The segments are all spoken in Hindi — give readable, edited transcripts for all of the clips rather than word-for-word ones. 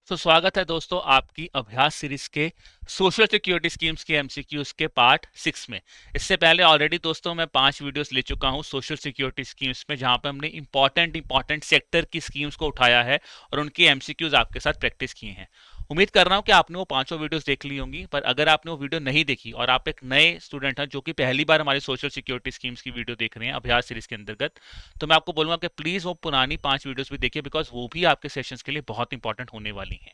स्वागत है दोस्तों आपकी अभ्यास सीरीज के सोशल सिक्योरिटी स्कीम्स के एमसीक्यूज के पार्ट 6 में। इससे पहले ऑलरेडी दोस्तों मैं 5 वीडियोस ले चुका हूं सोशल सिक्योरिटी स्कीम्स में, जहां पे हमने इंपॉर्टेंट सेक्टर की स्कीम्स को उठाया है और उनकी एमसीक्यूज आपके साथ प्रैक्टिस किए हैं। उम्मीद कर रहा हूं कि आपने वो पांचों वीडियोस देख ली होंगी, पर अगर आपने वो वीडियो नहीं देखी और आप एक नए स्टूडेंट हैं जो कि पहली बार हमारी सोशल सिक्योरिटी स्कीम्स की वीडियो देख रहे हैं अभ्यास सीरीज के अंतर्गत, तो मैं आपको बोलूंगा कि प्लीज वो पुरानी 5 वीडियोस भी देखिए, बिकॉज वो भी आपके सेशंस के लिए बहुत इंपॉर्टेंट होने वाली हैं।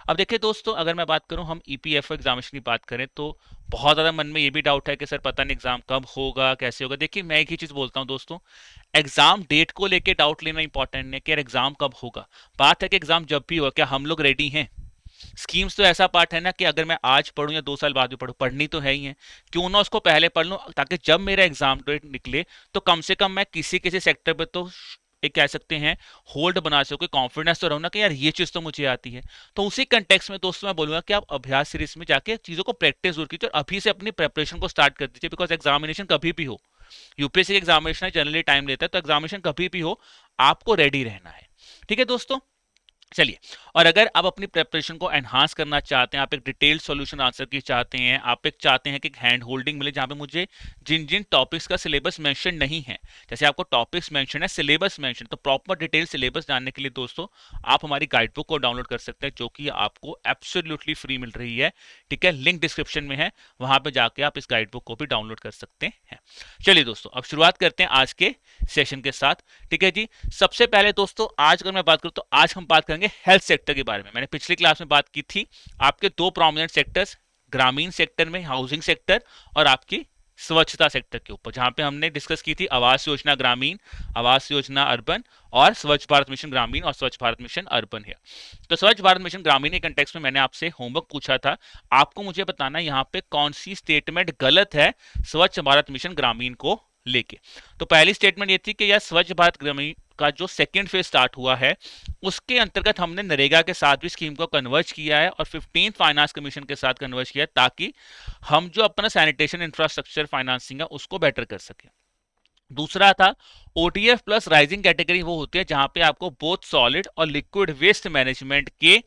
अब देखिए दोस्तों, अगर मैं बात करूं, हम ईपीएफओ एग्जामिनेशन की बात करें तो बहुत ज़्यादा मन में ये भी डाउट है कि सर पता नहीं एग्जाम कब होगा, कैसे होगा। देखिए, मैं एक ही चीज़ बोलता हूं दोस्तों, एग्जाम डेट को लेके डाउट लेना इंपॉर्टेंट नहीं कि यार एग्जाम कब होगा। बात है कि एग्जाम जब भी हो, क्या हम लोग रेडी हैं। स्कीम्स तो ऐसा पार्ट है ना कि अगर मैं आज पढ़ूं या 2 साल बाद भी पढ़ूं, पढ़नी तो है ही है। क्यों ना उसको पहले पढ़ लूं, ताकि जब मेरा एग्जाम डेट निकले तो कम से कम मैं किसी किसी सेक्टर पे तो एक कह सकते हैं होल्ड बना सको, कॉन्फिडेंस तो रहो ना कि यार ये चीज तो मुझे आती है। तो उसी कंटेक्स्ट में दोस्तों मैं बोलूंगा कि आप अभ्यास सीरीज में जाके चीजों को प्रैक्टिस जरूर कीजिए और अभी से अपनी प्रेपरेशन को स्टार्ट कर दीजिए, बिकॉज एग्जामिनेशन कभी भी हो, यूपीएससी एग्जामिनेशन जनरली टाइम लेता है, तो एग्जामिनेशन कभी भी हो आपको रेडी रहना है। ठीक है दोस्तों, चलिए। और अगर आप अपनी प्रेपरेशन को एनहांस करना चाहते हैं, आप एक डिटेल्ड सॉल्यूशन आंसर की चाहते हैं, आप एक चाहते हैं कि हैंड होल्डिंग मिले जहां पे मुझे जिन जिन टॉपिक्स का सिलेबस मेंशन नहीं है, जैसे आपको टॉपिक्स मेंशन है, सिलेबस मेंशन, तो प्रॉपर डिटेल सिलेबस जानने के लिए दोस्तों आप हमारी गाइड बुक को डाउनलोड कर सकते हैं, जो कि आपको एब्सोल्युटली फ्री मिल रही है। ठीक है, लिंक डिस्क्रिप्शन में है, वहां पे जाके आप इस गाइड बुक को भी डाउनलोड कर सकते हैं। चलिए दोस्तों, अब शुरुआत करते हैं आज के सेशन के साथ। ठीक है जी, सबसे पहले दोस्तों आज अगर मैं बात करूं तो आज हम बात करेंगे हेल्थ सेक्टर के बारे में। मैंने पिछली क्लास में बात की थी आपके दो प्रोमिनेंट सेक्टर्स, ग्रामीण सेक्टर में हाउसिंग सेक्टर और आपकी स्वच्छता सेक्टर के ऊपर, जहां पे हमने डिस्कस की थी आवास योजना ग्रामीण, आवास योजना अर्बन और स्वच्छ भारत मिशन ग्रामीण और स्वच्छ भारत मिशन अर्बन है। तो स्वच्छ भारत मिशन ग्रामीण के कंटेक्स्ट में मैंने आपसे होमवर्क पूछा था, आपको मुझे बताना यहाँ पे कौन सी स्टेटमेंट गलत है स्वच्छ भारत मिशन ग्रामीण को लेके। तो पहली स्टेटमेंट ये थी कि यह स्वच्छ भारत ग्रामीण का जो सेकेंड फेज स्टार्ट हुआ है, उसके अंतर्गत हमने नरेगा के साथ भी स्कीम को कन्वर्ज किया है और 15th फाइनेंस कमीशन के साथ कन्वर्ज किया है, ताकि हम जो अपना सैनिटेशन इंफ्रास्ट्रक्चर फाइनेंसिंग है उसको बेटर कर सके। दूसरा था ओटीएफ प्लस राइजिंग कैटेगरी, वो होती है जहां पे आपको बोथ सॉलिड और लिक्विड वेस्ट मैनेजमेंट के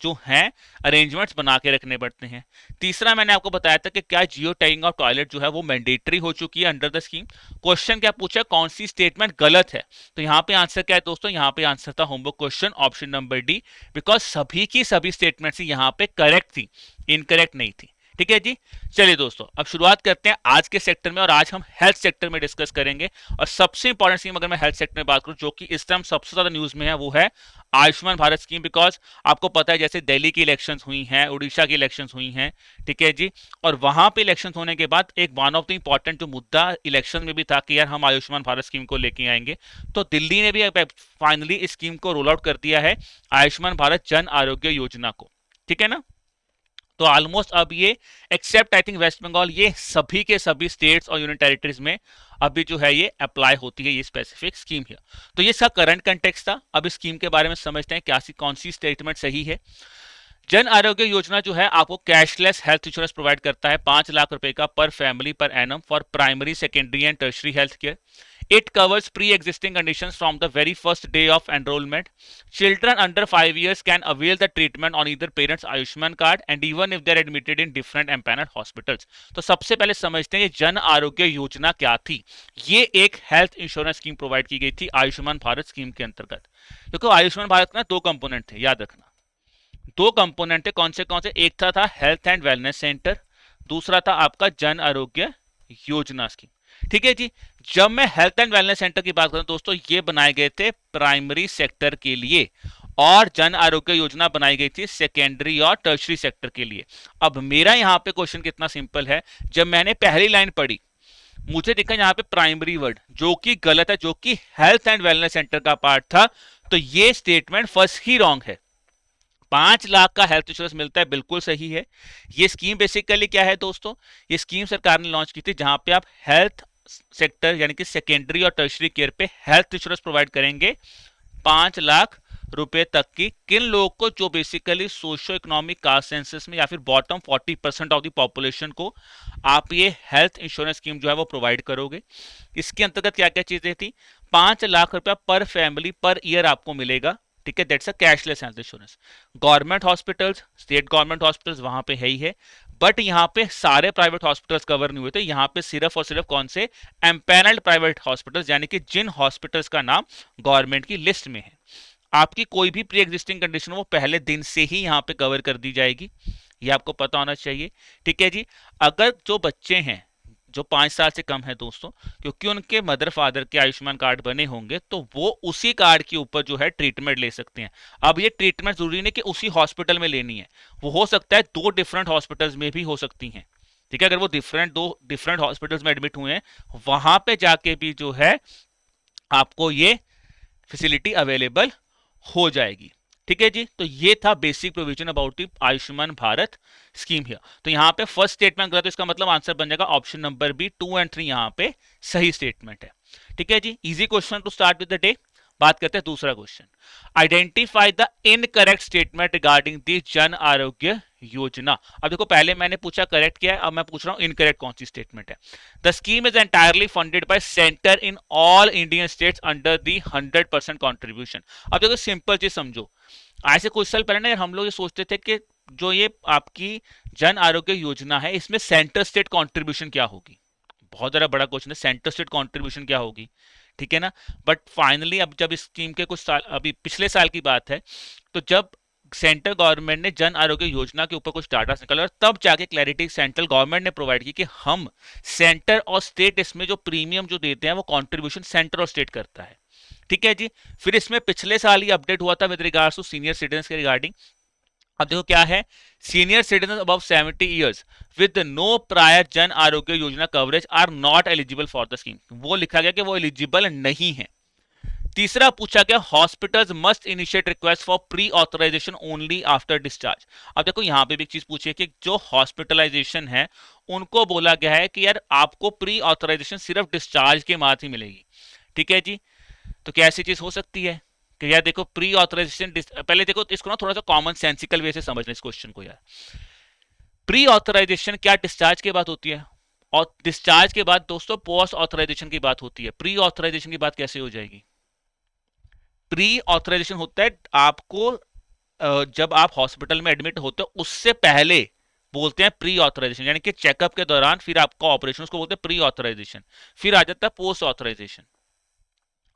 जो हैं अरेंजमेंट्स बना के रखने पड़ते हैं। तीसरा मैंने आपको बताया था कि क्या जियो टैगिंग ऑफ टॉयलेट जो है वो मैंडेटरी हो चुकी है अंडर द स्कीम। क्वेश्चन क्या पूछा, कौन सी स्टेटमेंट गलत है, तो यहाँ पे आंसर क्या है दोस्तों, यहाँ पे आंसर था homework question option number D, because सभी की सभी स्टेटमेंट्स यहाँ पे करेक्ट थी, इनकरेक्ट नहीं थी। ठीक है जी, चलिए दोस्तों अब शुरुआत करते हैं आज के सेक्टर में, और आज हम हेल्थ सेक्टर में डिस्कस करेंगे। और सबसे इंपॉर्टेंट स्कीम अगर मैं हेल्थ सेक्टर में बात करूं जो कि इस टाइम सबसे ज्यादा न्यूज में है, वो है आयुष्मान भारत स्कीम। बिकॉज आपको पता है जैसे दिल्ली की इलेक्शंस हुई हैं, उड़ीसा की इलेक्शंस हुई हैं, ठीक है जी, और वहां पे इलेक्शन होने के बाद एक वन ऑफ द इंपॉर्टेंट जो मुद्दा इलेक्शन में भी था कि यार हम आयुष्मान भारत स्कीम को लेके आएंगे, तो दिल्ली ने भी फाइनली इस स्कीम को रोल आउट कर दिया है, आयुष्मान भारत जन आरोग्य योजना को। ठीक है ना, तो ऑलमोस्ट अब ये except I think West Bengal, ये सभी के सभी स्टेट्स और यूनियन टेरिटरीज में अभी जो है ये अप्लाई होती है ये स्पेसिफिक स्कीम है। तो ये सब करंट कंटेक्स्ट था। अब इस स्कीम के बारे में समझते हैं क्या सी कौन सी स्टेटमेंट सही है। जन आरोग्य योजना जो है आपको कैशलेस हेल्थ इंश्योरेंस प्रोवाइड करता है 5 लाख रुपए का per family per annum for primary secondary and tertiary health care. It covers pre existing conditions from the very first day of enrolment. Children under 5 years can avail the treatment on either parents Ayushman card and even if they are admitted in different empanelled hospitals. तो सबसे पहले समझते हैं ये जन आरोग्य योजना क्या थी। ये एक हेल्थ इंश्योरेंस स्कीम प्रोवाइड की गई थी आयुष्मान भारत स्कीम के अंतर्गत, क्योंकि आयुष्मान भारत का 2 कंपोनेंट थे, याद रखना 2 कंपोनेंट थे। कौन से एक था हेल्थ एंड वेलनेस सेंटर, दूसरा था आपका जन आरोग्य योजना स्कीम। ठीक है जी, जब मैं हेल्थ एंड वेलनेस सेंटर की बात करूं दोस्तों, ये बनाए गए थे प्राइमरी सेक्टर के लिए और जन आरोग्य योजना बनाई गई थी सेकेंडरी और टर्शरी सेक्टर के लिए। अब मेरा यहां पे क्वेश्चन कितना सिंपल है, जब मैंने पहली लाइन पढ़ी मुझे दिखा यहाँ पे प्राइमरी वर्ड, जो कि गलत है, जो कि हेल्थ एंड वेलनेस सेंटर का पार्ट था, तो ये स्टेटमेंट फर्स्ट ही रॉन्ग है। 5 लाख का हेल्थ इंश्योरेंस मिलता है, बिल्कुल सही है। ये स्कीम बेसिकली क्या है दोस्तों, ये स्कीम सरकार ने लॉन्च की थी जहां पे आप हेल्थ सेक्टर यानी कि सेकेंडरी और टर्शरी केयर पे हेल्थ इंश्योरेंस प्रोवाइड करेंगे 5 लाख रुपए तक की। किन लोगों को, जो basically socio economic caste census में या फिर बॉटम 40% ऑफ द पॉपुलेशन को आप ये हेल्थ इंश्योरेंस स्कीम जो है वो प्रोवाइड करोगे। इसके अंतर्गत क्या क्या चीजें थी, 5 लाख रुपया पर फैमिली पर ईयर आपको मिलेगा, ठीक है, that's a cashless health insurance. Government hospitals, state government hospitals वहां पे है ही है, बट यहाँ पे सारे प्राइवेट हॉस्पिटल्स कवर नहीं हुए थे। यहाँ पे सिर्फ और सिर्फ कौन से एम्पैनल्ड प्राइवेट हॉस्पिटल्स, यानी कि जिन हॉस्पिटल्स का नाम गवर्नमेंट की लिस्ट में है, आपकी कोई भी प्री एग्जिस्टिंग कंडीशन वो पहले दिन से ही यहाँ पे कवर कर दी जाएगी, ये आपको पता होना चाहिए। ठीक है जी। अगर जो बच्चे हैं जो 5 साल से कम है दोस्तों, क्योंकि उनके मदर फादर के आयुष्मान कार्ड बने होंगे, तो वो उसी कार्ड के ऊपर जो है ट्रीटमेंट ले सकते हैं। अब ये ट्रीटमेंट जरूरी नहीं कि उसी हॉस्पिटल में लेनी है, वो हो सकता है 2 डिफरेंट हॉस्पिटल्स में भी हो सकती हैं। ठीक है, अगर वो दो डिफरेंट हॉस्पिटल्स में एडमिट हुए हैं, वहां पे जाके भी जो है आपको ये फैसिलिटी अवेलेबल हो जाएगी। ठीक है जी। तो ये था basic provision about the Ayushman Bharat scheme here. तो यहाँ पे फर्स्ट स्टेटमेंट गलत, तो इसका मतलब आंसर बन जाएगा ऑप्शन नंबर बी, 2 और 3 यहाँ पे सही स्टेटमेंट है। ठीक है जी, easy question to start with the day. बात करते हैं दूसरा question, identify the incorrect statement regarding the Jan Arogya योजना। अब देखो पहले मैंने पूछा करेक्ट क्या है, अब मैं पूछ रहा हूं इनकरेक्ट कौन सी स्टेटमेंट है। The scheme is entirely funded by centre in all Indian states under the 100% contribution. अब देखो सिंपल चीज समझो, आज से कुछ साल पहले ना हम लोग ये सोचते थे कि जो ये आपकी जन आरोग्य योजना है, इसमें सेंटर स्टेट कॉन्ट्रीब्यूशन क्या होगी। बहुत ज्यादा बड़ा क्वेश्चन है, सेंटर स्टेट कॉन्ट्रीब्यूशन क्या होगी। ठीक है ना। बट फाइनली अब जब इस स्कीम के कुछ साल, अभी पिछले साल की बात है, तो जब सेंट्रल गवर्नमेंट ने जन आरोग्य योजना के ऊपर कुछ डाटा निकाला और तब जाके क्लैरिटी सेंट्रल गवर्नमेंट ने प्रोवाइड की कि हम सेंटर और स्टेट इसमें जो प्रीमियम जो देते हैं वो कंट्रीब्यूशन सेंटर और स्टेट करता है। ठीक है जी। फिर इसमें पिछले साल ही अपडेट हुआ था with regards to senior citizen के रिगार्डिंग। अब देखो क्या है, senior citizen above 70 years with no prior Jan Arogya Yojana coverage are not eligible for the scheme. वो लिखा गया कि वो एलिजिबल नहीं है। तीसरा पूछा गया, hospitals must initiate request for pre authorisation only after discharge. अब देखो यहां पे भी एक चीज पूछी है कि जो हॉस्पिटलाइजेशन है उनको बोला गया है कि यार आपको प्री ऑथराइजेशन सिर्फ डिस्चार्ज के बाद ही मिलेगी। ठीक है जी। तो क्या ऐसी चीज हो सकती है कि यार देखो प्री ऑथराइजेशन, पहले देखो इसको ना थोड़ा सा कॉमन सेंसिकल वे से समझना इस क्वेश्चन को यार। प्री ऑथराइजेशन क्या डिस्चार्ज के बाद होती है, और डिस्चार्ज के बाद दोस्तों पोस्ट ऑथराइजेशन की बात होती है। प्री ऑथराइजेशन की बात कैसे हो जाएगी। प्री ऑथराइजेशन होता है आपको जब आप हॉस्पिटल में एडमिट होते हो उससे पहले बोलते हैं प्री ऑथराइजेशन, यानी कि चेकअप के दौरान फिर आपका ऑपरेशन, उसको बोलते हैं प्री ऑथराइजेशन। फिर आ जाता है पोस्ट ऑथराइजेशन।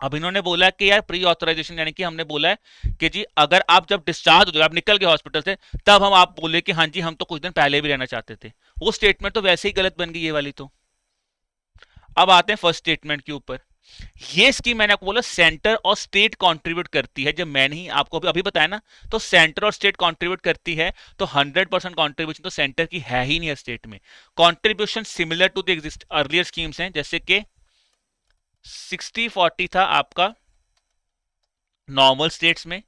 अब इन्होंने बोला कि यार प्री ऑथराइजेशन यानी कि हमने बोला है कि जी अगर आप जब डिस्चार्ज हो जाए, आप निकल गए हॉस्पिटल से, तब हम आप बोले कि हाँ जी हम तो कुछ दिन पहले भी रहना चाहते थे। वो स्टेटमेंट तो वैसे ही गलत बन गई ये वाली तो। अब आते हैं फर्स्ट स्टेटमेंट के ऊपर। ये स्कीम मैंने आपको बोला सेंटर और स्टेट कंट्रीब्यूट करती है, जब मैंने ही आपको अभी बताया ना, तो सेंटर और स्टेट कंट्रीब्यूट करती है, तो 100% कंट्रीब्यूशन तो सेंटर की है ही नहीं है स्टेट में। Contribution similar to the exist earlier schemes हैं, जैसे कि 60-40 था आपका नॉर्मल स्टेट्स में,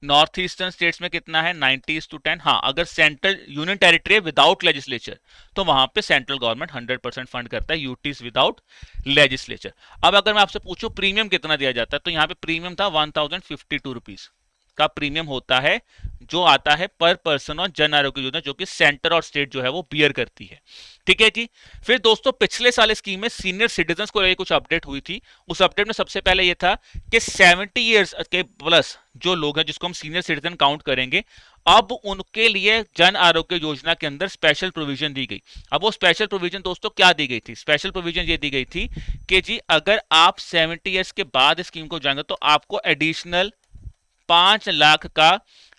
नॉर्थ ईस्टर्न स्टेट्स में कितना है 90:10। हाँ, अगर central union territory without legislature तो वहां पे सेंट्रल गवर्नमेंट 100% फंड करता है, यूटीज विदाउट लेजिस्लेचर। अब अगर मैं आपसे पूछूं प्रीमियम कितना दिया जाता है, तो यहाँ पे प्रीमियम था 1052 रुपीज का प्रीमियम होता है जो आता है पर पर्सन और जन आरोग्य योजना, जो कि सेंटर और स्टेट जो है वो बियर करती है। ठीक है जी। फिर दोस्तों पिछले साल स्कीम में सीनियर सिटीजन को लेकर कुछ अपडेट हुई थी। उस अपडेट में सबसे पहले ये था कि 70 ईयर्स के प्लस जो लोग हैं जिसको हम सीनियर सिटीजन काउंट करेंगे, अब उनके लिए जन आरोग्य योजना के अंदर स्पेशल प्रोविजन दी गई। अब वो स्पेशल प्रोविजन दोस्तों क्या दी गई थी, स्पेशल प्रोविजन ये दी गई थी कि जी अगर आप 70 ईयर्स के बाद स्कीम को जाएंगे तो आपको एडिशनल 5 लाख का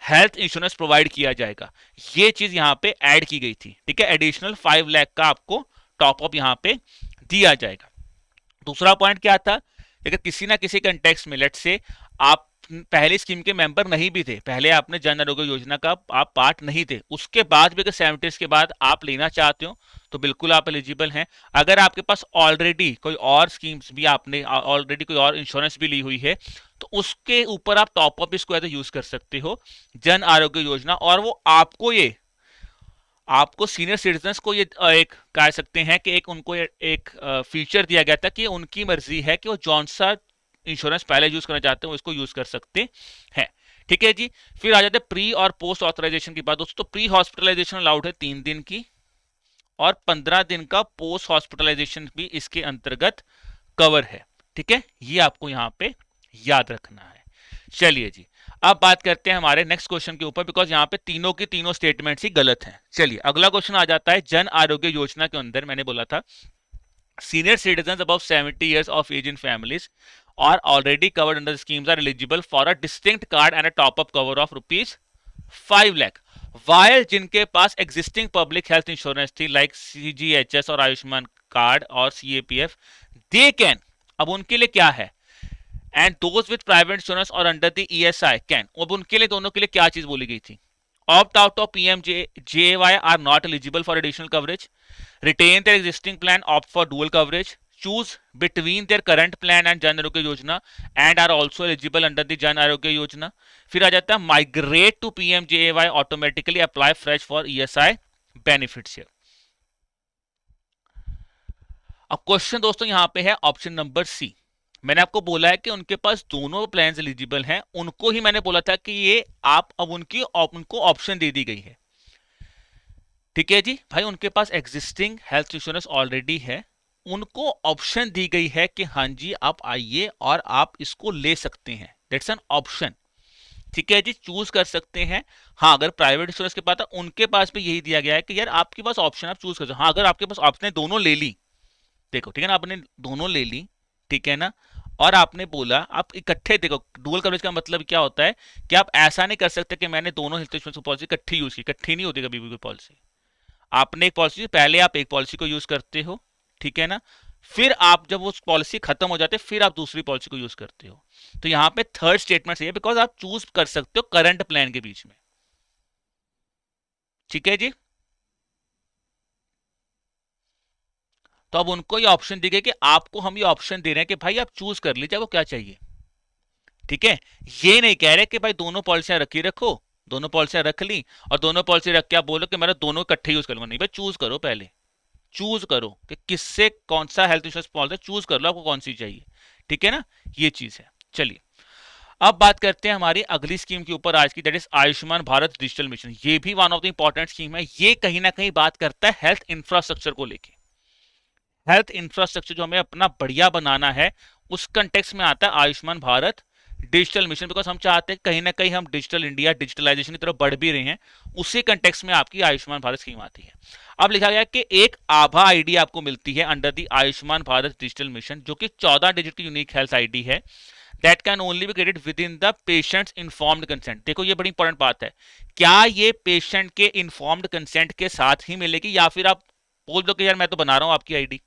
हेल्थ इंश्योरेंस प्रोवाइड किया जाएगा। ये चीज यहां पे ऐड की गई थी। ठीक है, एडिशनल 5 लाख का आपको टॉपअप यहां पे दिया जाएगा। दूसरा पॉइंट क्या था, अगर किसी ना किसी कंटेक्स्ट में लेट से आप पहले स्कीम के मेंबर नहीं भी थे, पहले आपने जन आरोग्य योजना का आप पार्ट नहीं थे, उसके बाद भी अगर 70 के बाद आप लेना चाहते हो तो बिल्कुल आप एलिजिबल हैं। अगर आपके पास ऑलरेडी कोई और स्कीम्स भी, आपने ऑलरेडी कोई और इंश्योरेंस भी ली हुई है, तो उसके ऊपर आप टॉपअप इसको ऐसे यूज कर सकते हो जन आरोग्य योजना, और वो आपको सीनियर सिटीजन को ये एक कह सकते हैं कि एक उनको एक फीचर दिया गया था कि उनकी मर्जी है कि वो जौन सा इंश्योरेंस पहले यूज करना चाहते हैं वो इसको यूज कर सकते हैं। ठीक है जी। फिर आ जाते हैं प्री और पोस्ट ऑथराइजेशन की बात दोस्तों। प्री हॉस्पिटलाइजेशन अलाउड है 3 दिन की, और 15 दिन का पोस्ट हॉस्पिटलाइजेशन भी इसके अंतर्गत कवर है। ठीक है, ये आपको यहां पे याद रखना है। चलिए जी, अब बात करते हैं हमारे नेक्स्ट क्वेश्चन के ऊपर, बिकॉज यहाँ पे तीनों की तीनों स्टेटमेंट्स ही गलत हैं। चलिए अगला क्वेश्चन आ जाता है। जन आरोग्य योजना के अंदर मैंने बोला था senior citizens above 70 years of age in families are already covered under the schemes are eligible for a distinct card and a top up cover of rupees 5 lakh, while जिनके पास existing public health insurance थी like CGHS और आयुष्मान कार्ड और CAPF, they can, अब उनके लिए क्या है, and those with private insurance और अंडर द ESI कैन, अब उनके लिए दोनों के लिए क्या चीज बोली गई थी, opt out of PMJAY are not eligible for additional coverage, retain their existing plan, opt for dual coverage, choose between their current plan and जन आरोग्य योजना and are also eligible under the जन आरोग्य योजना। फिर आ जाता है migrate to PMJAY, automatically apply fresh for ESI benefits here। अब क्वेश्चन दोस्तों यहां पे है ऑप्शन नंबर सी। मैंने आपको बोला है कि उनके पास दोनों प्लान्स एलिजिबल हैं, उनको ही मैंने बोला था कि ये आप अब उनको ऑप्शन दे दी गई है। ठीक है जी भाई, उनके पास एग्जिस्टिंग हेल्थ इंश्योरेंस ऑलरेडी है, उनको ऑप्शन दी गई है कि हाँ जी आप आइए और आप इसको ले सकते हैं, दैट्स एन ऑप्शन। ठीक है जी, चूज कर सकते हैं। हाँ अगर प्राइवेट इंश्योरेंस के पास था उनके पास भी यही दिया गया है कि यार आपके पास ऑप्शन, आप चूज कर सकते। हाँ अगर आपके पास आपने दोनों ले ली, देखो ठीक है ना, आपने दोनों ले ली, ठीक है ना, और आपने बोला आप इकट्ठे, देखो डुअल कवरेज का मतलब क्या होता है कि आप ऐसा नहीं कर सकते कि मैंने दोनों हेल्थ इंश्योरेंस पॉलिसी इकट्ठी यूज की, इकट्ठी नहीं होती कभी भी कोई पॉलिसी। आपने एक पॉलिसी, पहले आप एक पॉलिसी को यूज करते हो, ठीक है ना, फिर आप जब वो पॉलिसी खत्म हो जाती है फिर आप दूसरी पॉलिसी को यूज करते हो। तो यहां पे थर्ड स्टेटमेंट सही है, बिकॉज आप चूज कर सकते हो करंट प्लान के बीच में। ठीक है जी, तो अब उनको ये ऑप्शन दी गई कि आपको हम ये ऑप्शन दे रहे हैं कि भाई आप चूज कर लीजिए आपको क्या चाहिए। ठीक है, ये नहीं कह रहे कि भाई दोनों पॉलिसियां रखी रखो, दोनों पॉलिसियां रख ली और दोनों पॉलिसी रख के आप बोलो कि मैं दोनों इकट्ठे यूज करूंगा। नहीं भाई, चूज करो, पहले चूज करो कि किससे कौन सा हेल्थ इंश्योरेंस पॉलिसी, चूज कर लो आपको कौन सी चाहिए। ठीक है ना, ये चीज है। चलिए अब बात करते हैं हमारी अगली स्कीम के ऊपर आज की, that is Ayushman Bharat digital mission. ये भी one of the important scheme है। ये कहीं ना कहीं बात करता है हेल्थ इंफ्रास्ट्रक्चर को लेके। हेल्थ इंफ्रास्ट्रक्चर जो हमें अपना बढ़िया बनाना है, उस कंटेक्स्ट में आता है Ayushman Bharat digital mission, because हम चाहते हैं कहीं ना कहीं हम डिजिटल इंडिया, डिजिटलाइजेशन की तरफ बढ़ भी रहे हैं। उसी कंटेक्स्ट में आपकी आयुष्मान भारत स्कीम आती है। अब लिखा गया कि एक आभा आईडी आपको मिलती है under the Ayushman Bharat digital mission, जो कि 14 डिजिट की यूनिक हेल्थ आईडी है, that can only be credit with in the patients informed consent. देखो ये बड़ी इंपॉर्टेंट बात है, क्या ये पेशेंट के इन्फॉर्म्ड कंसेंट के साथ ही मिलेगी या फिर आप बोल दो कि यार मैं तो बना रहा हूं आपकी आईडी।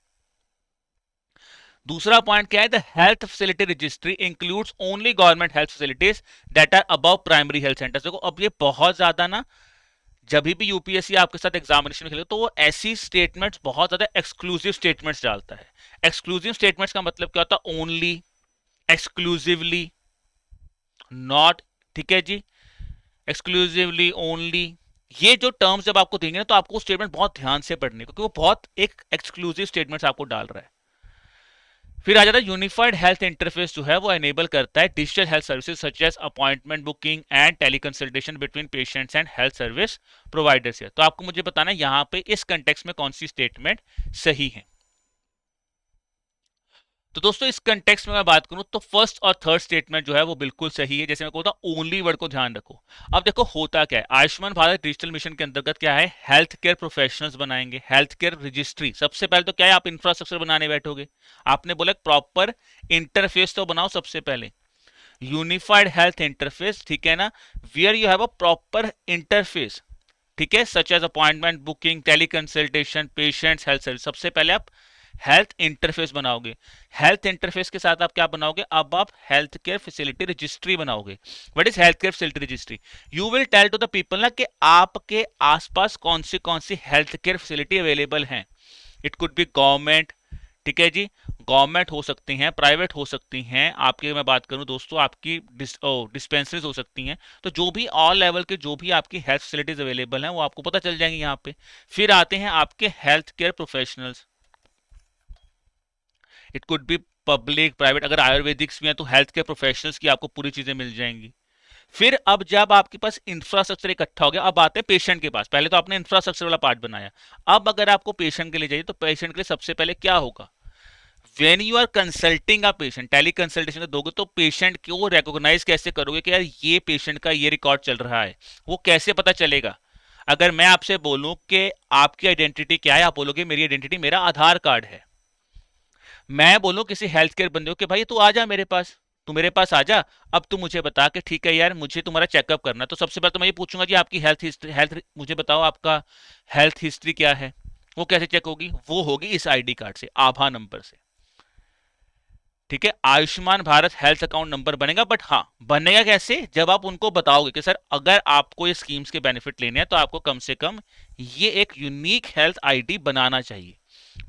दूसरा पॉइंट क्या है, the health facility registry includes only government health facilities that are above primary health centres. देखो अब ये बहुत ज्यादा ना, जब भी यूपीएससी आपके साथ एग्जामिनेशन खेले तो वो ऐसी स्टेटमेंट्स, बहुत ज्यादा एक्सक्लूसिव स्टेटमेंट्स डालता है। एक्सक्लूसिव स्टेटमेंट्स का मतलब क्या होता है, ओनली, एक्सक्लूसिवली, नॉट, ठीक है जी, एक्सक्लूसिवली, ओनली, ये जो टर्म्स जब आपको देंगे ना तो आपको स्टेटमेंट बहुत ध्यान से पढ़ने, क्योंकि वो बहुत एक एक्सक्लूसिव स्टेटमेंट्स आपको डाल रहा है। फिर आ जाता है यूनिफाइड हेल्थ इंटरफेस, जो है वो एनेबल करता है digital health services such as appointment booking and teleconsultation between patients and health service providers है। तो आपको मुझे बताना है यहां पे इस कंटेक्स्ट में कौन सी स्टेटमेंट सही है। तो दोस्तों इस कंटेक्स्ट में मैं बात करूं तो फर्स्ट और थर्ड स्टेटमेंट जो है वो बिल्कुल सही है। जैसे मैं कहता हूं ओनली वर्ड को ध्यान रखो। अब देखो होता क्या है, आयुष्मान भारत डिजिटल मिशन के अंतर्गत क्या है, हेल्थ केयर प्रोफेशनल्स बनाएंगे, हेल्थ केयर रजिस्ट्री। सबसे पहले तो क्या है, आप इंफ्रास्ट्रक्चर बनाने बैठोगे, आपने बोला प्रॉपर इंटरफेस तो बनाओ सबसे पहले, यूनिफाइड हेल्थ इंटरफेस, ठीक है ना, where you have a proper interface, ठीक है, such as appointment booking, teleconsultation, patients, health service. सबसे पहले आप हेल्थ इंटरफेस बनाओगे। हेल्थ इंटरफेस के साथ आप क्या बनाओगे, अब आप हेल्थ केयर फैसिलिटी रजिस्ट्री बनाओगे। What is health care facility registry, you will tell to the people ना कि आपके आसपास कौन सी हेल्थ केयर फैसिलिटी अवेलेबल हैं। इट कुड बी गवर्नमेंट, ठीक है जी, गवर्नमेंट हो सकती हैं, प्राइवेट हो सकती हैं, आपके मैं बात करूं दोस्तों आपकी डिस्पेंसरीज हो सकती हैं। तो जो भी ऑल लेवल के जो भी आपकी हेल्थ फैसिलिटीज अवेलेबल हैं वो आपको पता चल जाएंगी यहाँ पे। फिर आते हैं आपके health care professionals, it could B public, private, अगर आयुर्वेदिक्स भी है तो हेल्थ केयर प्रोफेशनल्स की आपको पूरी चीजें मिल जाएंगी। फिर अब जब आपके पास इंफ्रास्ट्रक्चर इकट्ठा हो गया, अब आते हैं पेशेंट के पास। पहले तो आपने इंफ्रास्ट्रक्चर वाला पार्ट बनाया, अब अगर आपको पेशेंट के लिए चाहिए तो पेशेंट के लिए सबसे पहले क्या होगा, when you are consulting a patient, tele consultation दोगे तो पेशेंट को रिकॉग्नाइज कैसे करोगे कि यार ये पेशेंट का ये रिकॉर्ड चल रहा है, वो कैसे पता चलेगा? अगर मैं आपसे बोलूं कि आपकी आइडेंटिटी क्या है, आप बोलोगे मेरी आइडेंटिटी मेरा आधार कार्ड है। मैं बोलूं किसी हेल्थ केयर बंदे को कि भाई तू आ जा मेरे पास, तू मेरे पास आ जा, अब तू मुझे बता कि ठीक है यार मुझे तुम्हारा चेकअप करना है, तो सबसे पहले तो मैं ये पूछूंगा जी आपकी हेल्थ हिस्ट्री, हेल्थ मुझे बताओ आपका हेल्थ हिस्ट्री क्या है। वो कैसे चेक होगी? वो होगी इस आईडी कार्ड से, आभा नंबर से। ठीक है, Ayushman Bharat health account number बनेगा, बट हाँ बनेगा कैसे? जब आप उनको बताओगे कि सर अगर आपको ये स्कीम्स के बेनिफिट लेने हैं तो आपको कम से कम ये एक यूनिक हेल्थ आईडी बनाना चाहिए।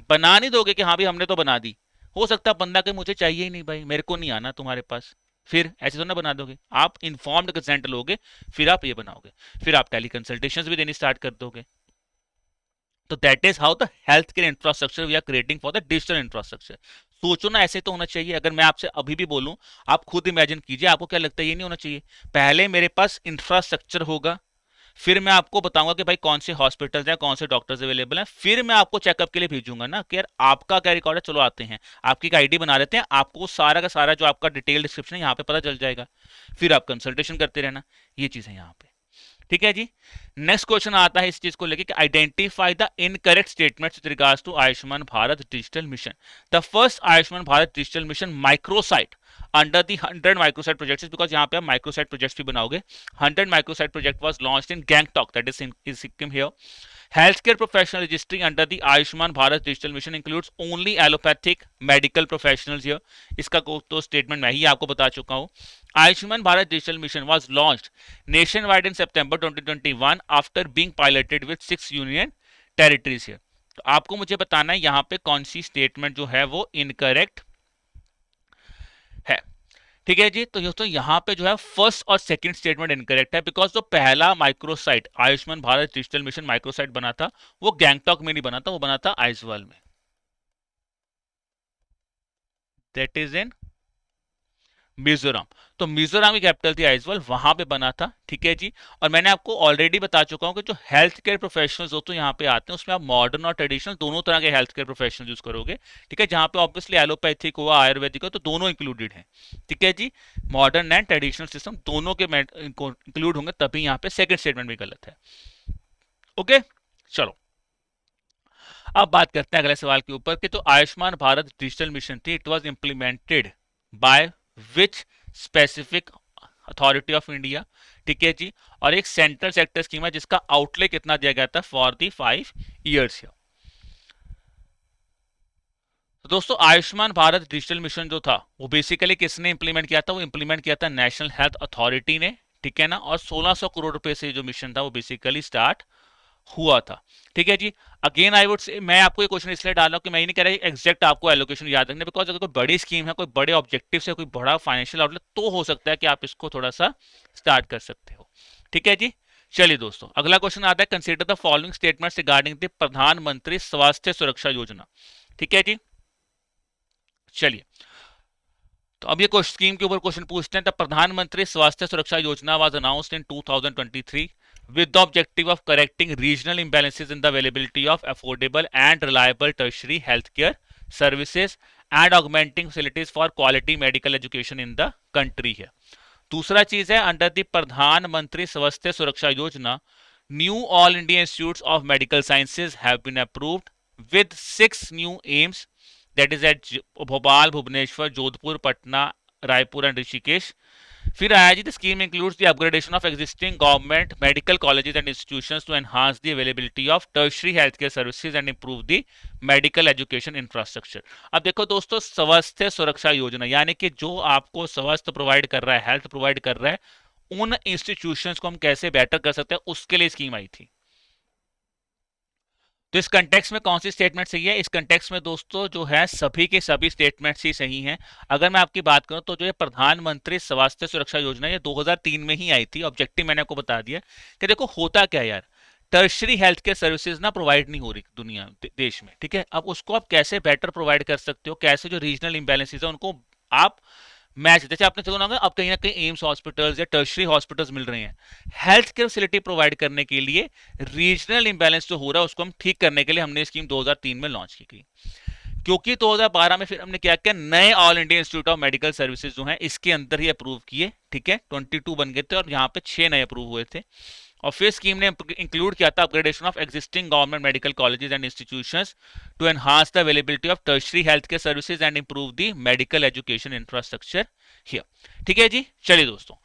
बना नहीं दोगे कि हाँ भाई हमने तो बना दी, हो सकता है बंदा कि मुझे चाहिए ही नहीं भाई, मेरे को नहीं आना तुम्हारे पास, फिर ऐसे तो ना बना दोगे। आप इन्फॉर्म्ड कंसेंट लोगे, फिर आप ये बनाओगे, फिर आप टेली कंसल्टेशंस भी देनी स्टार्ट कर दोगे। तो that is how the health care infrastructure we are creating for the digital infrastructure. सोचो ना, ऐसे तो होना चाहिए। अगर मैं आपसे अभी भी बोलूं, आप खुद इमेजिन कीजिए, आपको क्या लगता है ये नहीं होना चाहिए? पहले मेरे पास इंफ्रास्ट्रक्चर होगा, फिर मैं आपको बताऊंगा कि भाई कौन से हॉस्पिटल्स हैं, कौन से डॉक्टर्स अवेलेबल हैं, फिर मैं आपको चेकअप के लिए भेजूंगा ना कि यार आपका क्या रिकॉर्ड है, चलो आते हैं, आपकी एक आईडी बना लेते हैं, आपको सारा का सारा जो आपका डिटेल डिस्क्रिप्शन है यहाँ पे पता चल जाएगा, फिर आप कंसल्टेशन करते रहना। ये चीज़ है यहाँ पे। ठीक है जी। नेक्स्ट क्वेश्चन आता है इस चीज को लेके कि identify the incorrect statements with regards to Ayushman Bharat digital Mission. The first Ayushman Bharat digital Mission microsite under the 100 microsite projects, because यहाँ पे आप माइक्रोसाइट प्रोजेक्ट्स भी बनाओगे। 100 microsite project was launched in Gangtok, that is in Sikkim here. Healthcare professional registering under the Ayushman Bharat digital mission includes only allopathic medical professionals here. इसका तो स्टेटमेंट मैं ही आपको बता चुका हूँ। Ayushman Bharat digital mission was launched nationwide in September 2021 after being piloted with 6 union territories here. तो आपको मुझे बताना है यहाँ पे कौन सी स्टेटमेंट जो है वो इनकरेक्ट है। ठीक है जी। तो दोस्तों यहाँ पे जो है फर्स्ट और सेकंड स्टेटमेंट इनकरेक्ट है, बिकॉज जो पहला microsite Ayushman Bharat digital Mission microsite बना था वो गैंगटॉक में नहीं बना था, वो बना था आइजवाल में, दैट इज इन मिजोरम। तो मिजोरम की कैपिटल थी आइजवाल, वहां पे बना था। ठीक है जी। और मैंने आपको ऑलरेडी बता चुका हूं कि जो हेल्थ केयर प्रोफेशनल्स दोस्तों यहाँ पे आते हैं उसमें आप मॉडर्न और ट्रेडिशनल दोनों तरह के हेल्थ केयर प्रोफेशनल यूज करोगे। ठीक है, जहाँ पे ऑब्वियसली एलोपैथिक हुआ, आयुर्वेदिक हो, तो दोनों इंक्लूडेड है। ठीक है जी। मॉडर्न एंड ट्रेडिशनल सिस्टम दोनों के इंक्लूड होंगे, तभी यहाँ पे सेकंड स्टेटमेंट भी गलत है। ओके, चलो अब बात करते हैं अगले सवाल के ऊपर कि तो आयुष्मान भारत डिजिटल मिशन थी, it was implemented by which specific authority of India. ठीक है जी। और एक सेंट्रल सेक्टर स्कीम है जिसका आउटले कितना दिया गया था फॉर दी 5 ईयर्स। तो दोस्तों आयुष्मान भारत डिजिटल मिशन जो था वो बेसिकली किसने इंप्लीमेंट किया था? वो इंप्लीमेंट किया था नेशनल हेल्थ अथॉरिटी ने। ठीक है ना। और 1600 करोड़ रुपए से जो मिशन था वो बेसिकली स्टार्ट हुआ था। ठीक है जी। अगेन आई वुड से, मैं आपको ये क्वेश्चन इसलिए डाला कि मैं ये नहीं कह रहा एग्जैक्ट आपको एलोकेशन याद रखना, बिकॉज अगर कोई बड़ी स्कीम है, कोई बड़े ऑब्जेक्टिव है, कोई बड़ा फाइनेंशियल आउटलेट, तो हो सकता है कि आप इसको थोड़ा सा स्टार्ट कर सकते हो। ठीक है जी। चलिए दोस्तों अगला क्वेश्चन आता है, consider the following statements regarding the प्रधानमंत्री स्वास्थ्य सुरक्षा योजना। ठीक है जी। चलिए, तो अब ये स्कीम के ऊपर क्वेश्चन पूछते हैं। द प्रधानमंत्री स्वास्थ्य सुरक्षा योजना was announced in 2023 with the objective of correcting regional imbalances in the availability of affordable and reliable tertiary healthcare services and augmenting facilities for quality medical education in the country है। दूसरा चीज है, अंडर द प्रधानमंत्री Swasthya Suraksha Yojana new all India institutes of medical sciences have been approved with 6 new aims, that is at Bhopal, Bhubaneswar, Jodhpur, Patna, Raipur and Rishikesh. फिर आया जी, the scheme includes the upgradation of existing government medical colleges and institutions to enhance the availability of tertiary health care services and improve the medical education infrastructure. अब देखो दोस्तों, स्वास्थ्य सुरक्षा योजना यानी कि जो आपको स्वास्थ्य प्रोवाइड कर रहा है, हेल्थ प्रोवाइड कर रहा है, उन इंस्टीट्यूशंस को हम कैसे बेटर कर सकते हैं, उसके लिए स्कीम आई थी। तो इस कंटेक्स में कौन सी स्टेटमेंट सही है? इस कंटेक्स में दोस्तों जो है सभी के सभी स्टेटमेंट्स ही सही हैं। अगर मैं आपकी बात करूं तो जो ये प्रधानमंत्री स्वास्थ्य सुरक्षा योजना ये 2003 में ही आई थी। ऑब्जेक्टिव मैंने आपको बता दिया कि देखो होता क्या यार, टर्शरी हेल्थ केयर सर्विसेज ना प्रोवाइड नहीं हो रही दुनिया देश में। ठीक है, अब उसको आप कैसे बेटर प्रोवाइड कर सकते हो, कैसे जो रीजनल इम्बेलेंसेज है उनको आप मैच, जैसे आपने चलो ना अब कहीं ना कहीं एम्स हॉस्पिटल्स या टर्शरी हॉस्पिटल्स मिल रहे हैं, हेल्थ केयर फैसिलिटी प्रोवाइड करने के लिए रीजनल इंबैलेंस जो हो रहा है उसको हम ठीक करने के लिए हमने स्कीम 2003 में लॉन्च की गई। क्योंकि 2012 में फिर हमने क्या किया, नए all India institute of medical services जो है इसके अंदर ही अप्रूव किए, ठीक है, 22 बन गए थे और यहाँ पे 6 नए अप्रूव हुए थे। और फिर स्कीम ने इंक्लूड किया था upgradation of existing government medical colleges and institutions to enhance the availability of tertiary health care services and improve the medical education infrastructure here. ठीक है जी, चलिए दोस्तों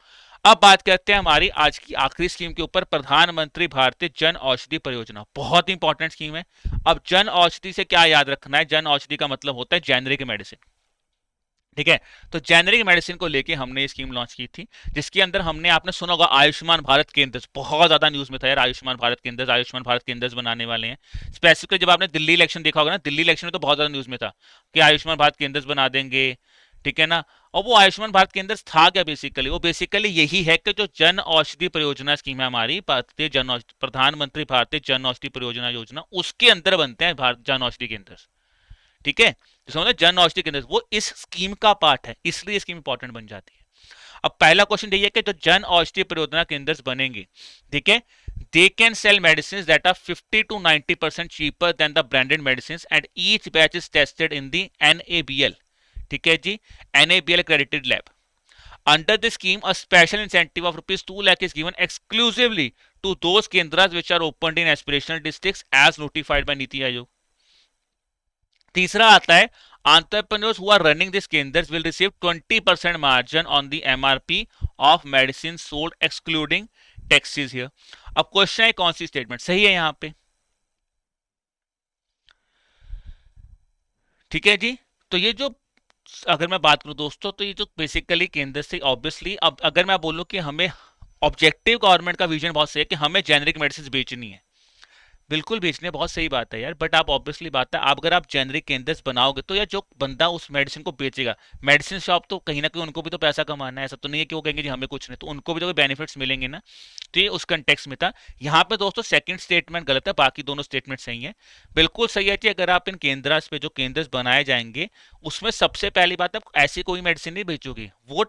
अब बात करते हैं हमारी आज की आखिरी स्कीम के ऊपर, प्रधानमंत्री भारतीय जन औषधि परियोजना। बहुत इंपॉर्टेंट स्कीम है। अब जन औषधि से क्या याद रखना है, जन औषधि का मतलब होता है जेनरिक मेडिसिन, ठीक है। तो जेनरिक मेडिसिन को लेके हमने ये स्कीम लॉन्च की थी, जिसके अंदर हमने, आपने सुना होगा आयुष्मान भारत केंद्र, बहुत ज्यादा न्यूज में था यार, आयुष्मान भारत केंद्र, आयुष्मान भारत केंद्र बनाने वाले हैं। स्पेसिफिकली जब आपने दिल्ली इलेक्शन देखा होगा ना, दिल्ली इलेक्शन में तो बहुत ज्यादा न्यूज में था कि आयुष्मान भारत केंद्र बना देंगे, ठीक है ना। और वो आयुष्मान भारत केंद्र था क्या, बेसिकली वो बेसिकली यही है कि जो जन औषधि परियोजना स्कीम है हमारी, भारतीय जन औषधि, प्रधानमंत्री भारतीय जन औषधि परियोजना योजना, उसके अंदर बनते हैं भारत जन औषधि केंद्र, ठीक है। जिसमें जन औषधि केंद्र वो इस स्कीम का पार्ट है, इसलिए स्कीम इंपॉर्टेंट बन जाती है। अब पहला क्वेश्चन यही है कि जो जन औषधि परियोजना केंद्र बनेंगे, ठीक है, they can sell medicines that are 50 to 90% cheaper than the branded medicines and each batch is tested in the NABL, ठीक है जी, NABL accredited lab. Under the scheme, a special incentive of rupees 2 lakh is given exclusively to those kendras which are opened in aspirational districts as notified by NITI Aayog. तीसरा आता है, entrepreneurs who are running these kendras will receive 20% margin on the MRP of medicine sold excluding taxes here. अब क्वेश्चन है कौन सी स्टेटमेंट सही है यहाँ पे, ठीक है जी। तो ये जो, अगर मैं बात करूं दोस्तों, तो ये जो बेसिकली केंद्र से ऑब्वियसली, अब अगर मैं बोलूं कि हमें ऑब्जेक्टिव गवर्नमेंट का विजन बहुत सही है कि हमें जेनरिक मेडिसिन बेचनी है, बिल्कुल बेचने, बहुत सही बात है यार, बट आप ऑब्वियसली बात है, आप अगर आप जेनरिक केंद्र बनाओगे तो यार जो बंदा उस मेडिसिन को बेचेगा, मेडिसिन शॉप तो कहीं ना कहीं उनको भी तो पैसा कमाना है, ऐसा तो नहीं है कि वो कहेंगे जी हमें कुछ नहीं, तो उनको भी तो बेनिफिट्स मिलेंगे ना। तो ये उस कंटेक्स्ट में था। यहाँ पे दोस्तों सेकंड स्टेटमेंट गलत है, बाकी दोनों स्टेटमेंट सही है। बिल्कुल सही है कि अगर आप इन केंद्र पे जो केंद्र बनाए जाएंगे, उसमें सबसे पहली बात, आप ऐसी कोई मेडिसिन नहीं बेचोगे, वो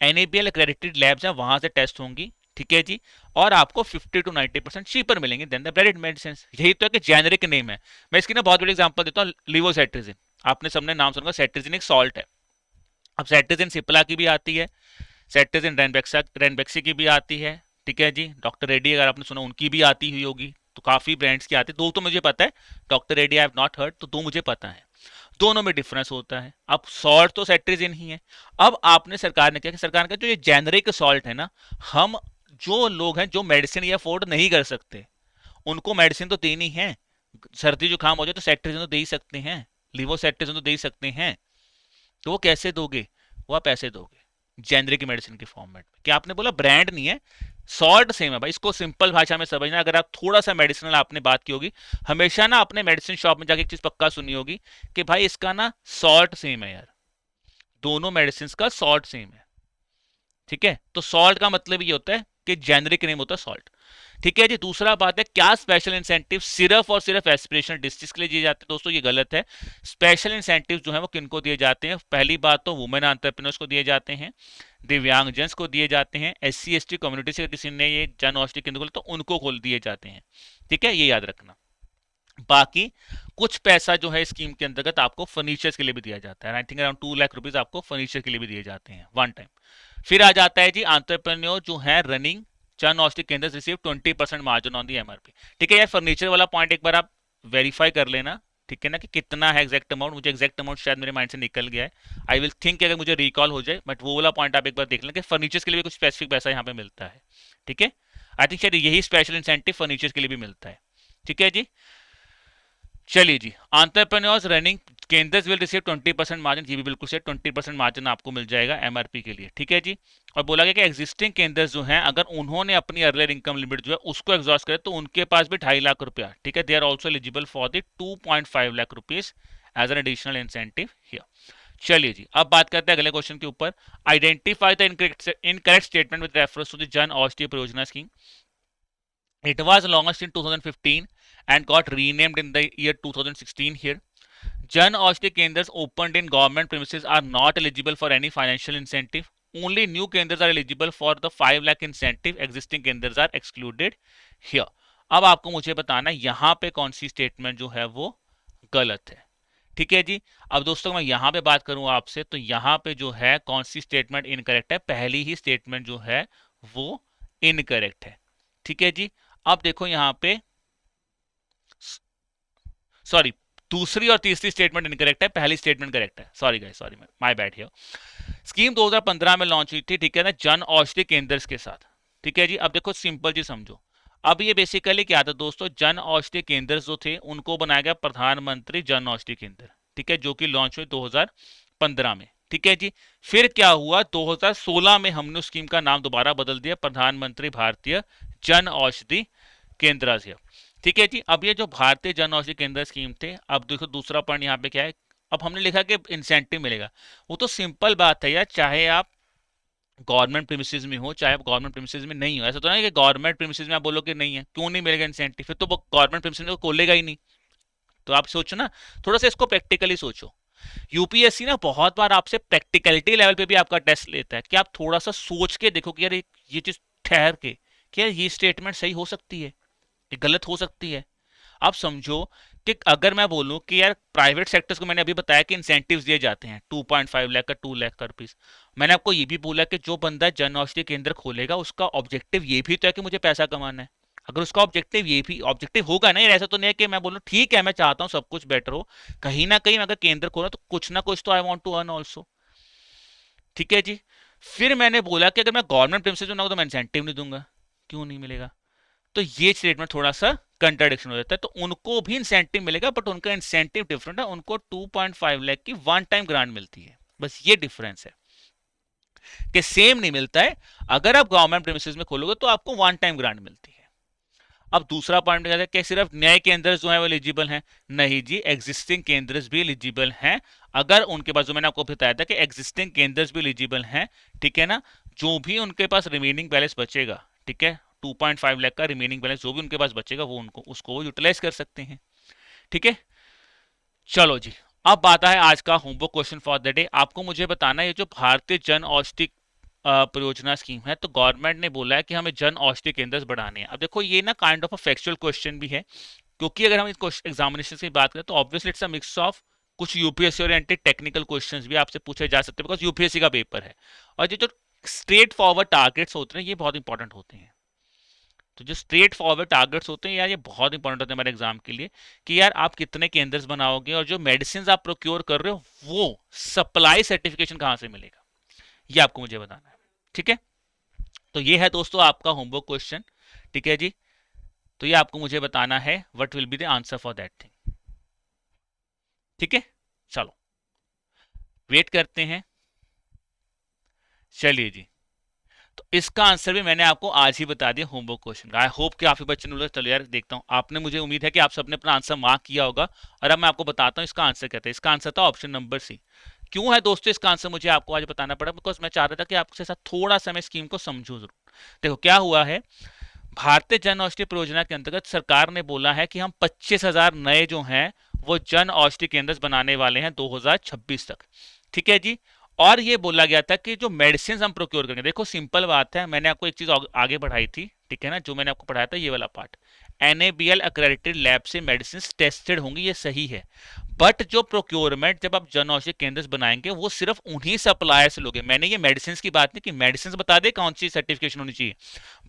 NABL एक्रेडिटेड लैब्स हैं, वहां से टेस्ट होंगी, ठीक है जी, और आपको 50 to 90% चीपर मिलेंगे देन द ब्रांडेड मेडिसिन। यही तो है कि जेनरिक नेम है। मैं इसकी ना बहुत बड़ी एग्जांपल देता हूँ, लिवोसेट्रिजिन, आपने सबने नाम सुना, सेट्रिजिन एक सॉल्ट है। अब सेट्रिजिन सिप्ला की भी आती है, सेट्रिजिन रेनबेक्सी की भी आती है, ठीक है जी। डॉक्टर रेड्डी अगर आपने सुना उनकी भी आती हुई होगी, तो काफी ब्रांड्स की आती है, दो तो मुझे पता है, doctor Reddy I have not heard, तो दो मुझे पता है, दोनों में डिफरेंस होता है। अब सॉल्ट तो सेट्रिजिन ही है। अब आपने, सरकार ने क्या, सरकार ने कहा जो ये जेनरिक सॉल्ट है ना, हम जो लोग हैं जो मेडिसिन ये अफोर्ड नहीं कर सकते, उनको मेडिसिन तो देनी है, सर्दी जुकाम हो जाए तो सेट्रिजिन तो दे ही सकते हैं, लिवोसेट्रिजिन तो दे ही सकते हैं, तो वो कैसे दोगे, वो आप ऐसे दोगे जेनरिक मेडिसिन के फॉर्मेट में। क्या आपने बोला ब्रांड नहीं है, सॉल्ट सेम है भाई, इसको सिंपल भाषा में समझना। अगर आप थोड़ा सा मेडिसिनल आपने बात की होगी, हमेशा ना अपने मेडिसिन शॉप में जाके एक चीज पक्का सुनी होगी कि भाई इसका ना सॉल्ट सेम है यार, दोनों मेडिसिन का सॉल्ट सेम है, ठीक है। तो सॉल्ट का मतलब ये होता है कि जेनरिक नेम होता है सॉल्ट, ठीक है जी। दूसरा बात है, क्या स्पेशल इंसेंटिव सिर्फ और सिर्फ एस्पिरेशनल डिस्ट्रिक्ट के लिए दिए जाते हैं, दोस्तों ये गलत है। स्पेशल इंसेंटिव जो है वो किनको दिए जाते हैं, पहली बात तो वुमेन एंटरप्रेन्योर्स को दिए जाते हैं, दिव्यांगजन को दिए जाते हैं, SC ST कम्युनिटी से किसी ने ये जन औषधि केंद्र खोले तो उनको खोल दिए जाते हैं, ठीक है, ये याद रखना। बाकी कुछ पैसा जो है स्कीम के अंतर्गत आपको फर्नीचर के लिए भी दिया जाता है, I think around 2 lakh rupees आपको फर्नीचर के लिए भी दिए जाते हैं वन टाइम। फिर आ जाता है जी एंटरप्रेन्योर जो है रनिंग जन औषधि केंद्र receive 20% margin on the MRP, ठीक है यार। फर्नीचर वाला पॉइंट एक बार आप वेरीफाई कर लेना, ठीक है ना, कि कितना है एग्जैक्ट अमाउंट, मुझे एग्जैक्ट अमाउंट शायद मेरे माइंड से निकल गया है, आई विल थिंक अगर मुझे रिकॉल हो जाए, बट वो वाला पॉइंट आप एक बार देख लें कि फर्नीचर के लिए भी कुछ स्पेसिफिक पैसा यहाँ पे मिलता है, ठीक है। आई थिंक शायद यही स्पेशल इंसेंटिव फर्नीचर के लिए भी मिलता है, ठीक है जी। चलिए जी, एंटरप्रेन्योर्स रनिंग केंद्र विल रिसीव 20% मार्जिन, ये भी बिल्कुल से 20% मार्जिन आपको मिल जाएगा MRP के लिए, ठीक है जी। और बोला गया कि एग्जिस्टिंग केंद्र जो हैं अगर उन्होंने अपनी अर्लियर इनकम लिमिट जो है उसको एग्जॉस्ट करे तो उनके पास भी 2.5 लाख रुपया, ठीक है, they are also eligible for the 2.5 lakh rupees as an additional incentive here. चलिए जी, अब बात करते हैं अगले क्वेश्चन के ऊपर, identify the incorrect statement with reference to the Jan Aushadhi Pariyojana scheme. It was launched in 2015 and got renamed in the year 2016 here. Jan Aushti Kendras opened in government premises are not eligible for any financial incentive. Only new Kendras are eligible for the 5 lakh incentive. Existing Kendras are excluded here. अब आपको मुझे बताना यहाँ पे कौन सी स्टेटमेंट जो है वो गलत है। ठीक है जी। अब दोस्तों मैं यहाँ पे बात करूँ आपसे, तो यहाँ पे जो है कौन सी स्टेटमेंट इनकरेक्ट है, पहली ही स्टेटमेंट जो है वो इनकरेक्ट है। ठीक है जी। अब देखो यहाँ पे, सॉरी, दूसरी और तीसरी स्टेटमेंट इनकरेक्ट है, पहली स्टेटमेंट करेक्ट है। Sorry guys, sorry, my bad here. Scheme 2015 में लॉन्च हुई थी, ठीक है ना, जन औषधि केंद्र के साथ। ठीक है जी। अब देखो सिंपल जी समझो, अब ये बेसिकली क्या था दोस्तों, जन औषधि केंद्र जो थे उनको बनाया गया प्रधानमंत्री जन औषधि केंद्र, ठीक है, जो कि लॉन्च हुई 2015 में। ठीक है जी। फिर क्या हुआ, 2016 में हमने उस स्कीम का नाम दोबारा बदल दिया, प्रधानमंत्री भारतीय जन औषधि केंद्र से। ठीक है जी। अब ये जो भारतीय जन औषधि केंद्र स्कीम थे, अब देखो दूसरा पॉइंट यहाँ पे क्या है, अब हमने लिखा कि इंसेंटिव मिलेगा। वो तो सिंपल बात है यार, चाहे आप गवर्नमेंट प्रीमिसेस में हो चाहे आप गवर्नमेंट प्रीमिसेस में नहीं हो, ऐसा तो नहीं कि गवर्नमेंट प्रीमिसेस में आप बोलो कि नहीं है, क्यों नहीं मिलेगा इंसेंटिव, फिर तो वो गवर्नमेंट प्रीमिसेस में खोलेगा ही नहीं। तो आप सोचो ना, थोड़ा सा इसको प्रैक्टिकली सोचो। यूपीएससी ना बहुत बार आपसे प्रैक्टिकलिटी लेवल पे भी आपका टेस्ट लेता है कि आप थोड़ा सा सोच के देखो कि यार ये चीज ठहर के, क्या ये स्टेटमेंट सही हो सकती है, ये गलत हो सकती है। आप समझो कि अगर मैं बोलूं कि यार प्राइवेट सेक्टर्स को, मैंने अभी बताया कि इंसेंटिव्स दिए जाते हैं 2.5 लाख का, 2 लाख का रुपीस। मैंने आपको ये भी बोला कि जो बंदा जन औषधि केंद्र खोलेगा उसका ऑब्जेक्टिव ये भी तो है कि मुझे पैसा कमाना है। अगर उसका ऑब्जेक्टिव ये भी ऑब्जेक्टिव होगा ना यार, ऐसा तो नहीं है कि मैं बोलूं ठीक है मैं चाहता हूं सब कुछ बेटर हो, कहीं ना कहीं अगर केंद्र खोला तो कुछ ना कुछ तो I want to earn also. ठीक है जी। फिर मैंने बोला कि अगर मैं गवर्नमेंट प्रीमिसेस में ना तो मैं इंसेंटिव नहीं दूंगा, क्यों नहीं मिलेगा। तो ये स्टेटमेंट थोड़ा सा कंट्राडिक्शन हो जाता है। तो उनको भी इंसेंटिव मिलेगा, बट उनका इंसेंटिव डिफरेंट है, उनको 2.5 लाख की वन टाइम ग्रांट मिलती है, बस ये डिफरेंस है कि सेम नहीं मिलता है। अगर आप गवर्नमेंट प्रीमिसेस में खोलोगे तो आपको वन टाइम ग्रांट मिलती है। अब दूसरा पॉइंट क्या है कि सिर्फ नए केंद्र जो है वो एलिजिबल हैं, नहीं जी, एग्जिस्टिंग केंद्र भी एलिजिबल हैं। अगर उनके पास, जो मैंने आपको बताया था कि एग्जिस्टिंग केंद्र भी एलिजिबल हैं, ठीक है ना, जो भी उनके पास रिमेनिंग बैलेंस बचेगा, ठीक है, 2.5 लाख का रिमेनिंग बैलेंस जो भी उनके पास बचेगा वो उनको उसको यूटिलाइज कर सकते हैं। ठीक है। चलो जी। अब बात है आज का homework question for the day. आपको मुझे बताना है ये जो भारतीय जन औषधि परियोजना स्कीम है, तो गवर्नमेंट ने बोला है कि हमें जन औषधि केंद्र बढ़ाने हैं। अब देखो ये ना kind of a factual question भी है, क्योंकि अगर हम इस एग्जामिनेशन की बात करें तो obviously it's a mix of कुछ यूपीएससी ओरिएंटेड टेक्निकल क्वेश्चंस भी आपसे पूछे जा सकते हैं, बिकॉज यूपीएससी का पेपर है। और ये जो स्ट्रेट फॉरवर्ड टारगेट्स होते हैं ये बहुत इंपॉर्टेंट होते हैं। तो जो स्ट्रेट फॉरवर्ड टारगेट्स होते हैं यार ये बहुत इंपॉर्टेंट होते हैं हमारे एग्जाम के लिए, कि यार आप कितने केंद्र बनाओगे और जो मेडिसिन आप प्रोक्योर कर रहे हो वो सप्लाई सर्टिफिकेशन कहाँ से मिलेगा, ये आपको मुझे बताना है। ठीक है। तो ये है दोस्तों आपका होमवर्क क्वेश्चन। ठीक है जी। तो ये आपको मुझे बताना है what will be the answer for that thing. ठीक है। चलो वेट करते हैं। चलिए जी। तो इसका आंसर भी मैंने आपको आज ही बता दिया होमवर्क क्वेश्चन का। आई होप कि काफी बच्चे ने बोला चलो यार देखता हूँ, आपने, मुझे उम्मीद है कि आप सबने अपना आंसर मार्क किया होगा। और अब मैं आपको बताता हूँ इसका आंसर क्या था। इसका आंसर था ऑप्शन नंबर सी। क्यों है दोस्तों इसका आंसर मुझे आपको आज बताना पड़ा, बिकॉज मैं चाह रहा था कि आपके साथ थोड़ा सा मैं स्कीम को समझूं जरूर। देखो क्या हुआ है, भारतीय जन औषधि परियोजना के अंतर्गत सरकार ने बोला है कि हम 25,000 नए जो हैं वो जन औषधि केंद्र बनाने वाले हैं 2026 तक। ठीक है जी। और ये बोला गया था कि जो मेडिसिन हम प्रोक्योर करेंगे, देखो सिंपल बात है, मैंने आपको एक चीज आगे बढ़ाई थी, ठीक है ना, जो मैंने आपको पढ़ाया था ये वाला पार्ट, एनएबीएल अक्रेडिटेड लैब से मेडिसिन टेस्टेड होंगी, ये सही है। बट जो प्रोक्योरमेंट जब आप जन औषधि केंद्र बनाएंगे वो सिर्फ उन्हीं सप्लायर से लोगे। मैंने ये मेडिसिन की बात नहीं कि मेडिसिन बता दे कौन सी सर्टिफिकेशन होनी चाहिए,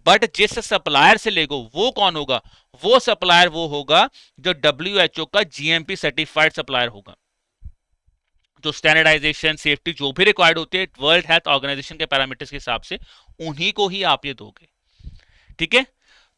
बट जिस सप्लायर से लेगो वो कौन होगा, वो सप्लायर वो होगा जो डब्ल्यूएचओ का जीएमपी सर्टिफाइड सप्लायर होगा। जो स्टैंडर्डाइजेशन सेफ्टी जो भी रिक्वायर्ड होती है वर्ल्ड हेल्थ ऑर्गेनाइजेशन के पैरामीटर्स के हिसाब से, उन्हीं को ही आप ये दोगे। ठीक है।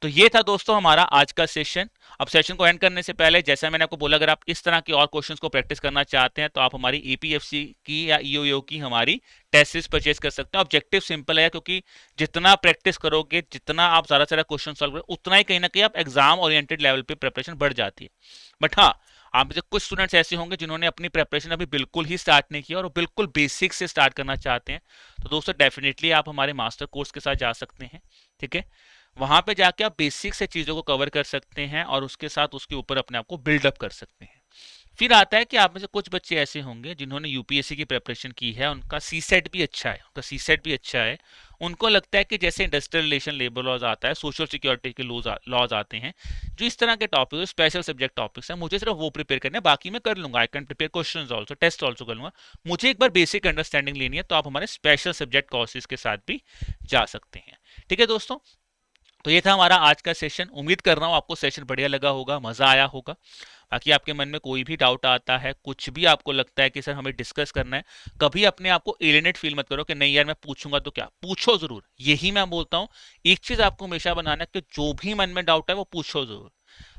तो ये था दोस्तों हमारा आज का सेशन। अब सेशन को एंड करने से पहले, जैसा मैंने आपको बोला, अगर आप इस तरह के और क्वेश्चंस को प्रैक्टिस करना चाहते हैं तो आप हमारी एपीएफसी की या ईओयू की हमारी टेस्ट सीरीज परचेज कर सकते हैं। ऑब्जेक्टिव सिंपल है, क्योंकि जितना प्रैक्टिस करोगे, जितना आप ज़्यादा से ज़्यादा क्वेश्चन सॉल्व करोगे, उतना ही कहीं ना कहीं आप एग्जाम ओरिएंटेड लेवल पे प्रिपरेशन बढ़ जाती है। बट हाँ, आप में से कुछ स्टूडेंट्स ऐसे होंगे जिन्होंने अपनी प्रिपरेशन अभी बिल्कुल ही स्टार्ट नहीं किया और वो बिल्कुल बेसिक से स्टार्ट करना चाहते हैं, तो दोस्तों डेफिनेटली आप हमारे मास्टर कोर्स के साथ जा सकते हैं। ठीक है। वहां पे जाके आप बेसिक से चीजों को कवर कर सकते हैं और उसके साथ उसके ऊपर अपने आप को बिल्डअप कर सकते हैं। फिर आता है कि आप में से कुछ बच्चे ऐसे होंगे जिन्होंने यूपीएससी की प्रिपरेशन की है, उनका सी सेट भी अच्छा है, उनको लगता है कि जैसे इंडस्ट्रियल रिलेशन, लेबर लॉज आता है, सोशल सिक्योरिटी के लॉज आते हैं, जो इस तरह के टॉपिक स्पेशल सब्जेक्ट टॉपिक्स हैं, मुझे सिर्फ वो प्रिपेयर करना है, बाकी मैं कर लूंगा, I can prepare questions also, test also कर लूंगा, मुझे एक बार बेसिक अंडरस्टैंडिंग लेनी है, तो आप हमारे स्पेशल सब्जेक्ट कोर्सेज के साथ भी जा सकते हैं। ठीक है दोस्तों, तो ये था हमारा आज का सेशन। उम्मीद कर रहा हूँ आपको सेशन बढ़िया लगा होगा, मजा आया होगा। बाकी आपके मन में कोई भी डाउट आता है, कुछ भी आपको लगता है कि सर हमें डिस्कस करना है, कभी अपने आप को एलिनेट फील मत करो कि नहीं यार मैं पूछूंगा तो क्या, पूछो जरूर, यही मैं बोलता हूँ। एक चीज आपको हमेशा बनाना है कि जो भी मन में डाउट है वो पूछो जरूर।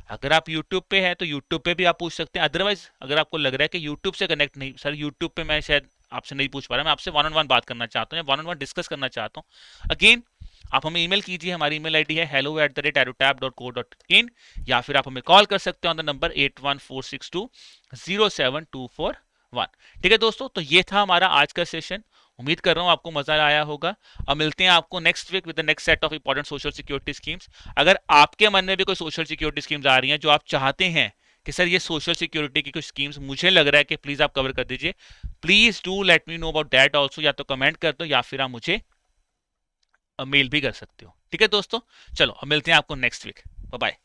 अगर आप YouTube पे है तो YouTube पे भी आप पूछ सकते हैं, अदरवाइज अगर आपको लग रहा है कि YouTube से कनेक्ट नहीं, सर YouTube पे मैं शायद आपसे नहीं पूछ पा रहा, मैं आपसे वन ऑन वन बात करना चाहता हूँ या वन ऑन वन डिस्कस करना चाहता हूँ, अगेन आप हमें ईमेल कीजिए, हमारी ईमेल आईडी है hello@aerotab.co.in, या फिर आप हमें कॉल कर सकते हैं ऑन द नंबर 8146207241। ठीक है दोस्तों, तो ये था हमारा आज का सेशन। उम्मीद कर रहा हूँ आपको मजा आया होगा। अब मिलते हैं आपको next week with the next set of important social security schemes. अगर आपके मन में भी कोई सोशल सिक्योरिटी स्कीम्स आ रही हैं जो आप चाहते हैं कि सर ये सोशल सिक्योरिटी की कुछ स्कीम्स मुझे लग रहा है कि प्लीज आप कवर कर दीजिए, please do let me know about that also, या तो कमेंट कर दो या फिर आप मुझे मेल भी कर सकते हो। ठीक है दोस्तों, चलो अब मिलते हैं आपको नेक्स्ट वीक। Bye bye.